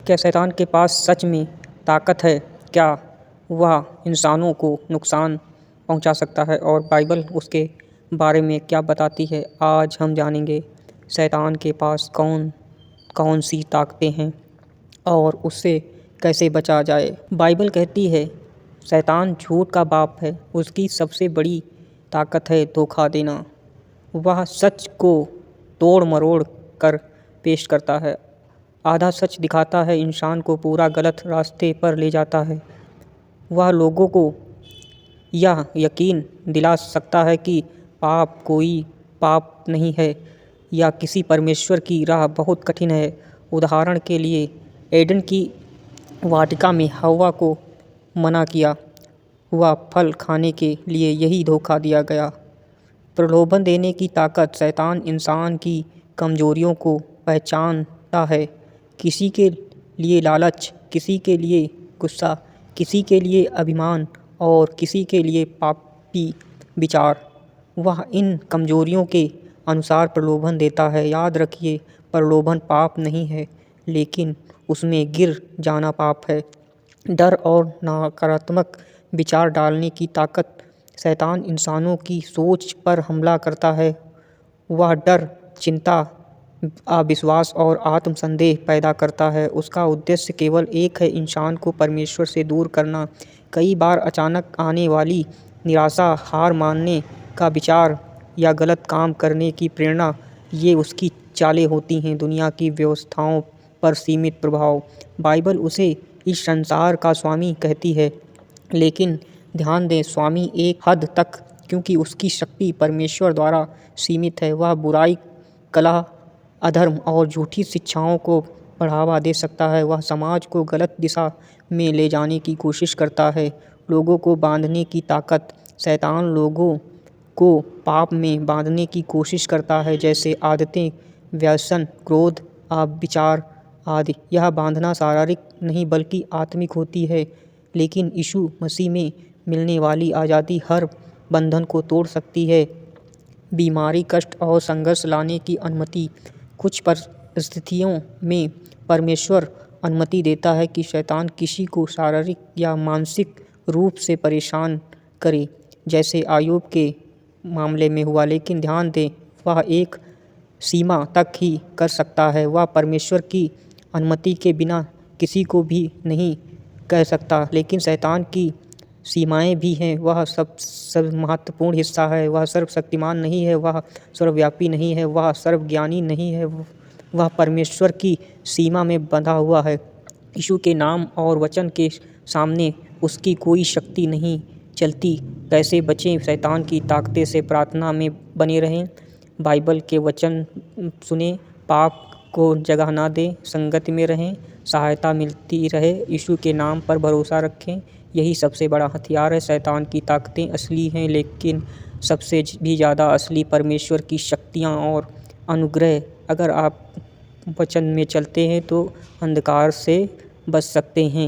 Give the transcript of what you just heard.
क्या शैतान के पास सच में ताकत है? क्या वह इंसानों को नुकसान पहुंचा सकता है और बाइबल उसके बारे में क्या बताती है? आज हम जानेंगे शैतान के पास कौन कौन सी ताकतें हैं और उससे कैसे बचा जाए। बाइबल कहती है शैतान झूठ का बाप है। उसकी सबसे बड़ी ताकत है धोखा देना। वह सच को तोड़ मरोड़ कर पेश करता है, आधा सच दिखाता है, इंसान को पूरा गलत रास्ते पर ले जाता है। वह लोगों को यह यकीन दिला सकता है कि पाप कोई पाप नहीं है या किसी परमेश्वर की राह बहुत कठिन है। उदाहरण के लिए एडन की वाटिका में हव्वा को मना किया हुआ फल खाने के लिए यही धोखा दिया गया। प्रलोभन देने की ताकत। शैतान इंसान की कमजोरियों को पहचानता है। किसी के लिए लालच, किसी के लिए गुस्सा, किसी के लिए अभिमान और किसी के लिए पापी विचार। वह इन कमजोरियों के अनुसार प्रलोभन देता है। याद रखिए, प्रलोभन पाप नहीं है, लेकिन उसमें गिर जाना पाप है। डर और नकारात्मक विचार डालने की ताकत। शैतान इंसानों की सोच पर हमला करता है। वह डर, चिंता, अविश्वास और आत्मसंदेह पैदा करता है। उसका उद्देश्य केवल एक है, इंसान को परमेश्वर से दूर करना। कई बार अचानक आने वाली निराशा, हार मानने का विचार या गलत काम करने की प्रेरणा, ये उसकी चालें होती हैं। दुनिया की व्यवस्थाओं पर सीमित प्रभाव। बाइबल उसे इस संसार का स्वामी कहती है, लेकिन ध्यान दें, स्वामी एक हद तक, क्योंकि उसकी शक्ति परमेश्वर द्वारा सीमित है। वह बुराई, कलह, अधर्म और झूठी शिक्षाओं को बढ़ावा दे सकता है। वह समाज को गलत दिशा में ले जाने की कोशिश करता है। लोगों को बांधने की ताकत। शैतान लोगों को पाप में बांधने की कोशिश करता है, जैसे आदतें, व्यसन, क्रोध, विचार आदि। यह बांधना शारीरिक नहीं बल्कि आत्मिक होती है, लेकिन यीशु मसीह में मिलने वाली आज़ादी हर बंधन को तोड़ सकती है। बीमारी, कष्ट और संघर्ष लाने की अनुमति। कुछ परिस्थितियों में परमेश्वर अनुमति देता है कि शैतान किसी को शारीरिक या मानसिक रूप से परेशान करे, जैसे अय्यूब के मामले में हुआ। लेकिन ध्यान दें, वह एक सीमा तक ही कर सकता है। वह परमेश्वर की अनुमति के बिना किसी को भी नहीं कह सकता। लेकिन शैतान की सीमाएं भी हैं। वह सब महत्वपूर्ण हिस्सा है। वह सर्वशक्तिमान नहीं है, वह सर्वव्यापी नहीं है, वह सर्वज्ञानी नहीं है। वह परमेश्वर की सीमा में बंधा हुआ है। यीशु के नाम और वचन के सामने उसकी कोई शक्ति नहीं चलती। कैसे बचें शैतान की ताकतों से? प्रार्थना में बने रहें, बाइबल के वचन सुने, पाप को जगह ना दें, संगति में रहें, सहायता मिलती रहे, यीशु के नाम पर भरोसा रखें। यही सबसे बड़ा हथियार है। शैतान की ताकतें असली हैं, लेकिन सबसे भी ज़्यादा असली परमेश्वर की शक्तियाँ और अनुग्रह। अगर आप वचन में चलते हैं तो अंधकार से बच सकते हैं।